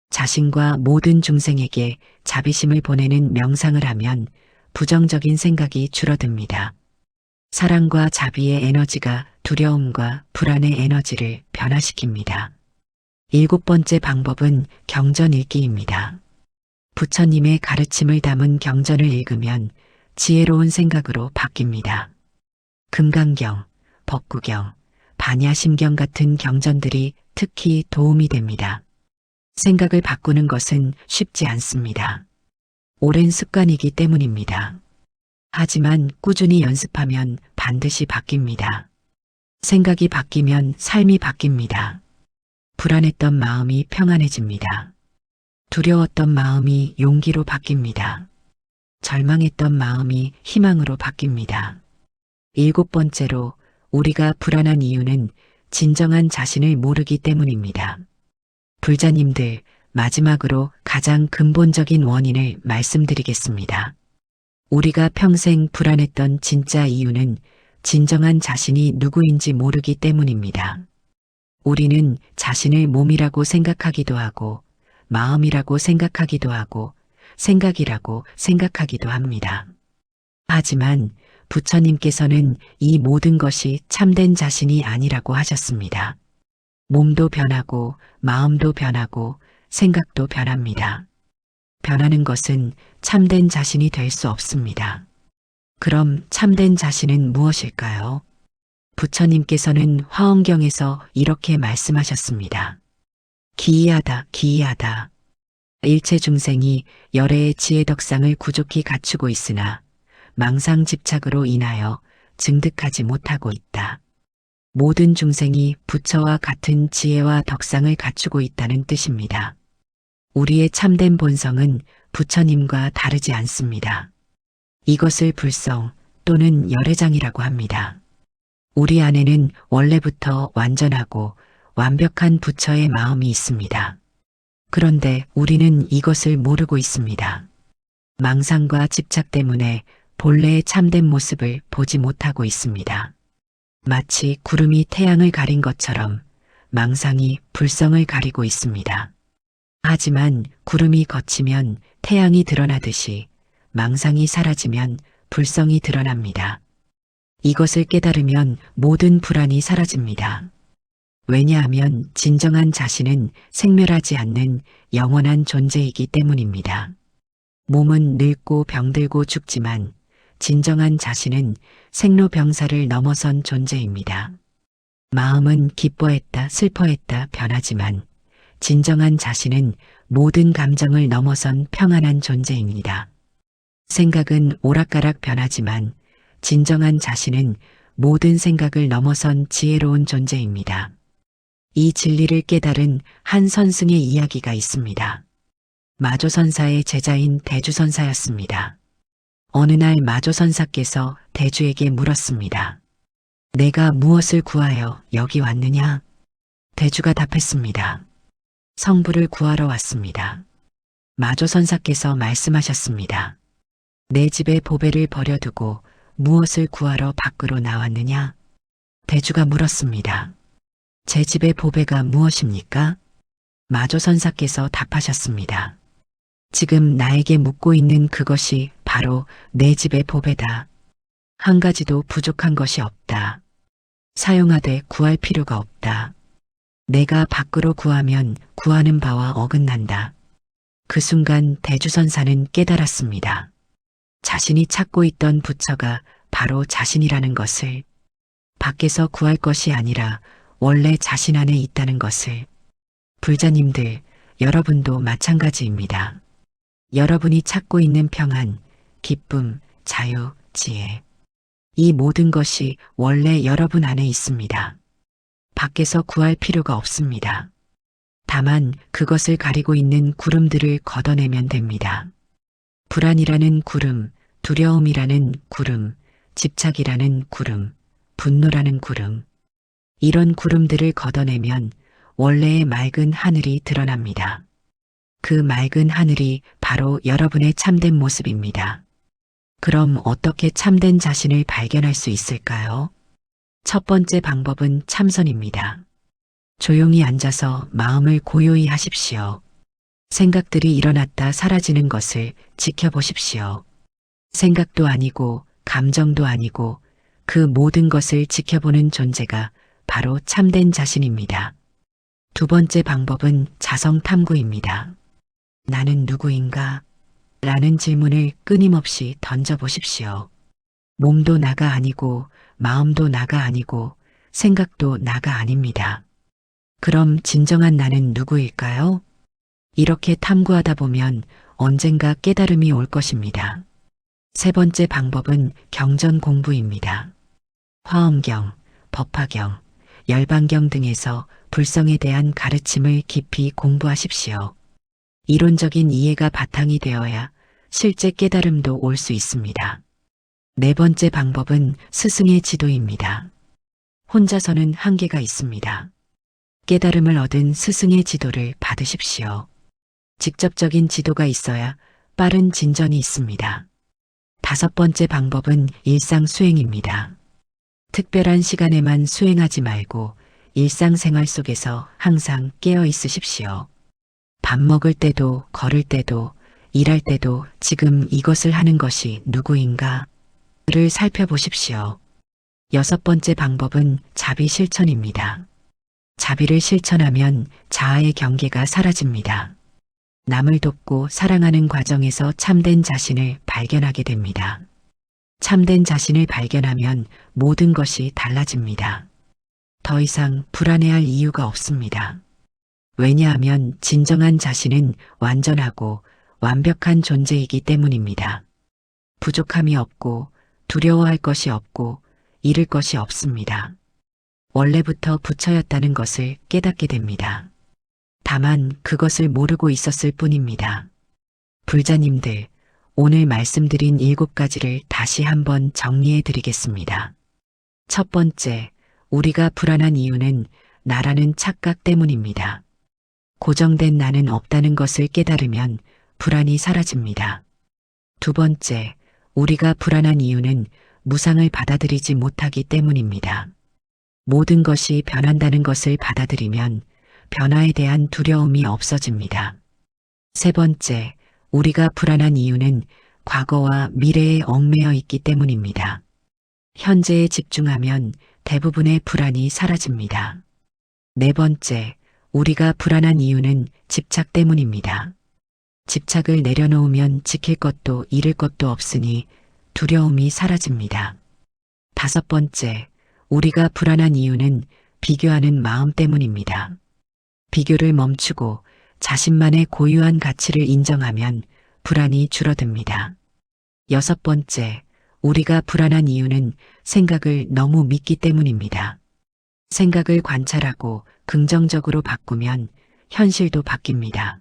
자신과 모든 중생에게 자비심을 보내는 명상을 하면 부정적인 생각이 줄어듭니다. 사랑과 자비의 에너지가 두려움과 불안의 에너지를 변화시킵니다. 일곱 번째 방법은 경전 읽기입니다. 부처님의 가르침을 담은 경전을 읽으면 지혜로운 생각으로 바뀝니다. 금강경, 법구경, 반야심경 같은 경전들이 특히 도움이 됩니다. 생각을 바꾸는 것은 쉽지 않습니다. 오랜 습관이기 때문입니다. 하지만 꾸준히 연습하면 반드시 바뀝니다. 생각이 바뀌면 삶이 바뀝니다. 불안했던 마음이 평안해집니다. 두려웠던 마음이 용기로 바뀝니다. 절망했던 마음이 희망으로 바뀝니다. 일곱 번째로 우리가 불안한 이유는 진정한 자신을 모르기 때문입니다. 불자님들, 마지막으로 가장 근본적인 원인을 말씀드리겠습니다. 우리가 평생 불안했던 진짜 이유는 진정한 자신이 누구인지 모르기 때문입니다. 우리는 자신을 몸이라고 생각하기도 하고, 마음이라고 생각하기도 하고, 생각이라고 생각하기도 합니다. 하지만 부처님께서는 이 모든 것이 참된 자신이 아니라고 하셨습니다. 몸도 변하고, 마음도 변하고, 생각도 변합니다. 변하는 것은 참된 자신이 될 수 없습니다. 그럼 참된 자신은 무엇일까요? 부처님께서는 화엄경에서 이렇게 말씀하셨습니다. 기이하다, 기이하다. 일체 중생이 열애의 지혜덕상을 구족히 갖추고 있으나 망상 집착으로 인하여 증득하지 못하고 있다. 모든 중생이 부처와 같은 지혜와 덕상을 갖추고 있다는 뜻입니다. 우리의 참된 본성은 부처님과 다르지 않습니다. 이것을 불성 또는 열애장이라고 합니다. 우리 안에는 원래부터 완전하고 완벽한 부처의 마음이 있습니다. 그런데 우리는 이것을 모르고 있습니다. 망상과 집착 때문에 본래의 참된 모습을 보지 못하고 있습니다. 마치 구름이 태양을 가린 것처럼 망상이 불성을 가리고 있습니다. 하지만 구름이 걷히면 태양이 드러나듯이 망상이 사라지면 불성이 드러납니다. 이것을 깨달으면 모든 불안이 사라집니다. 왜냐하면 진정한 자신은 생멸하지 않는 영원한 존재이기 때문입니다. 몸은 늙고 병들고 죽지만 진정한 자신은 생로병사를 넘어선 존재입니다. 마음은 기뻐했다 슬퍼했다 변하지만 진정한 자신은 모든 감정을 넘어선 평안한 존재입니다. 생각은 오락가락 변하지만 진정한 자신은 모든 생각을 넘어선 지혜로운 존재입니다. 이 진리를 깨달은 한 선승의 이야기가 있습니다. 마조선사의 제자인 대주선사였습니다. 어느 날 마조선사께서 대주에게 물었습니다. 내가 무엇을 구하여 여기 왔느냐? 대주가 답했습니다. 성부를 구하러 왔습니다. 마조선사께서 말씀하셨습니다. 내 집의 보배를 버려두고 무엇을 구하러 밖으로 나왔느냐? 대주가 물었습니다. 제 집의 보배가 무엇입니까? 마조선사께서 답하셨습니다. 지금 나에게 묻고 있는 그것이 바로 내 집의 보배다. 한 가지도 부족한 것이 없다. 사용하되 구할 필요가 없다. 내가 밖으로 구하면 구하는 바와 어긋난다. 그 순간 대주선사는 깨달았습니다. 자신이 찾고 있던 부처가 바로 자신이라는 것을, 밖에서 구할 것이 아니라 원래 자신 안에 있다는 것을. 불자님들, 여러분도 마찬가지입니다. 여러분이 찾고 있는 평안, 기쁨, 자유, 지혜. 이 모든 것이 원래 여러분 안에 있습니다. 밖에서 구할 필요가 없습니다. 다만 그것을 가리고 있는 구름들을 걷어내면 됩니다. 불안이라는 구름, 두려움이라는 구름, 집착이라는 구름, 분노라는 구름. 이런 구름들을 걷어내면 원래의 맑은 하늘이 드러납니다. 그 맑은 하늘이 바로 여러분의 참된 모습입니다. 그럼 어떻게 참된 자신을 발견할 수 있을까요? 첫 번째 방법은 참선입니다. 조용히 앉아서 마음을 고요히 하십시오. 생각들이 일어났다 사라지는 것을 지켜보십시오. 생각도 아니고 감정도 아니고 그 모든 것을 지켜보는 존재가 바로 참된 자신입니다. 두 번째 방법은 자성 탐구입니다. 나는 누구인가? 라는 질문을 끊임없이 던져보십시오. 몸도 나가 아니고 마음도 나가 아니고 생각도 나가 아닙니다. 그럼 진정한 나는 누구일까요? 이렇게 탐구하다 보면 언젠가 깨달음이 올 것입니다. 세 번째 방법은 경전 공부입니다. 화엄경, 법화경, 열반경 등에서 불성에 대한 가르침을 깊이 공부하십시오. 이론적인 이해가 바탕이 되어야 실제 깨달음도 올 수 있습니다. 네 번째 방법은 스승의 지도입니다. 혼자서는 한계가 있습니다. 깨달음을 얻은 스승의 지도를 받으십시오. 직접적인 지도가 있어야 빠른 진전이 있습니다. 5번째 방법은 일상 수행입니다. 특별한 시간에만 수행하지 말고 일상생활 속에서 항상 깨어 있으십시오. 밥 먹을 때도, 걸을 때도, 일할 때도 지금 이것을 하는 것이 누구인가를 살펴보십시오. 6번째 방법은 자비 실천입니다. 자비를 실천하면 자아의 경계가 사라집니다. 남을 돕고 사랑하는 과정에서 참된 자신을 발견하게 됩니다. 참된 자신을 발견하면 모든 것이 달라집니다. 더 이상 불안해할 이유가 없습니다. 왜냐하면 진정한 자신은 완전하고 완벽한 존재이기 때문입니다. 부족함이 없고 두려워할 것이 없고 잃을 것이 없습니다. 원래부터 부처였다는 것을 깨닫게 됩니다. 다만 그것을 모르고 있었을 뿐입니다. 불자님들, 오늘 말씀드린 7가지를 다시 한번 정리해 드리겠습니다. 첫 번째, 우리가 불안한 이유는 나라는 착각 때문입니다. 고정된 나는 없다는 것을 깨달으면 불안이 사라집니다. 두 번째, 우리가 불안한 이유는 무상을 받아들이지 못하기 때문입니다. 모든 것이 변한다는 것을 받아들이면 변화에 대한 두려움이 없어집니다. 세 번째, 우리가 불안한 이유는 과거와 미래에 얽매여 있기 때문입니다. 현재에 집중하면 대부분의 불안이 사라집니다. 네 번째, 우리가 불안한 이유는 집착 때문입니다. 집착을 내려놓으면 지킬 것도 잃을 것도 없으니 두려움이 사라집니다. 다섯 번째, 우리가 불안한 이유는 비교하는 마음 때문입니다. 비교를 멈추고 자신만의 고유한 가치를 인정하면 불안이 줄어듭니다. 여섯 번째, 우리가 불안한 이유는 생각을 너무 믿기 때문입니다. 생각을 관찰하고 긍정적으로 바꾸면 현실도 바뀝니다.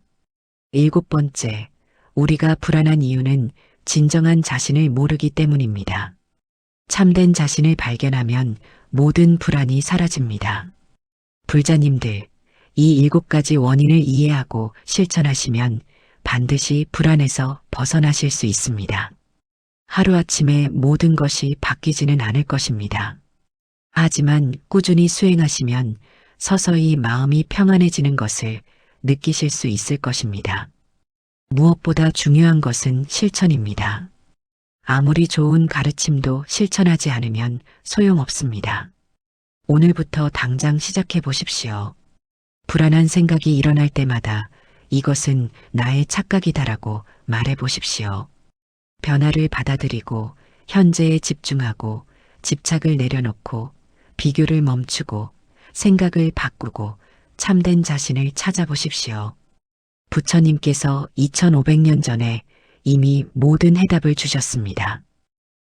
일곱 번째, 우리가 불안한 이유는 진정한 자신을 모르기 때문입니다. 참된 자신을 발견하면 모든 불안이 사라집니다. 불자님들, 이 7가지 원인을 이해하고 실천하시면 반드시 불안에서 벗어나실 수 있습니다. 하루아침에 모든 것이 바뀌지는 않을 것입니다. 하지만 꾸준히 수행하시면 서서히 마음이 평안해지는 것을 느끼실 수 있을 것입니다. 무엇보다 중요한 것은 실천입니다. 아무리 좋은 가르침도 실천하지 않으면 소용없습니다. 오늘부터 당장 시작해 보십시오. 불안한 생각이 일어날 때마다 이것은 나의 착각이다라고 말해 보십시오. 변화를 받아들이고 현재에 집중하고 집착을 내려놓고 비교를 멈추고 생각을 바꾸고 참된 자신을 찾아보십시오. 부처님께서 2500년 전에 이미 모든 해답을 주셨습니다.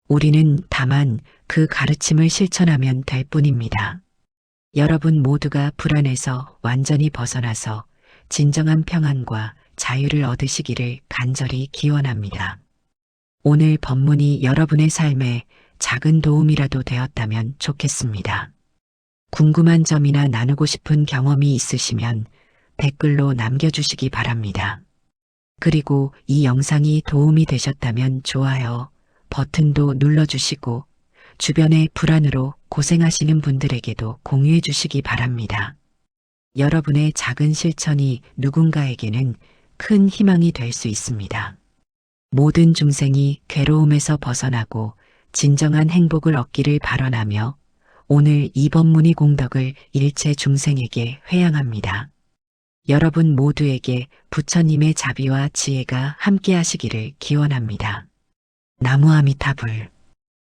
우리는 다만 그 가르침을 실천하면 될 뿐입니다. 여러분 모두가 불안에서 완전히 벗어나서 진정한 평안과 자유를 얻으시기를 간절히 기원합니다. 오늘 법문이 여러분의 삶에 작은 도움이라도 되었다면 좋겠습니다. 궁금한 점이나 나누고 싶은 경험이 있으시면 댓글로 남겨주시기 바랍니다. 그리고 이 영상이 도움이 되셨다면 좋아요 버튼도 눌러주시고 주변의 불안으로 고생하시는 분들에게도 공유해 주시기 바랍니다. 여러분의 작은 실천이 누군가에게는 큰 희망이 될 수 있습니다. 모든 중생이 괴로움에서 벗어나고 진정한 행복을 얻기를 발언하며 오늘 이 법문의 공덕을 일체 중생에게 회양합니다. 여러분 모두에게 부처님의 자비와 지혜가 함께 하시기를 기원합니다. 나무 아미타불.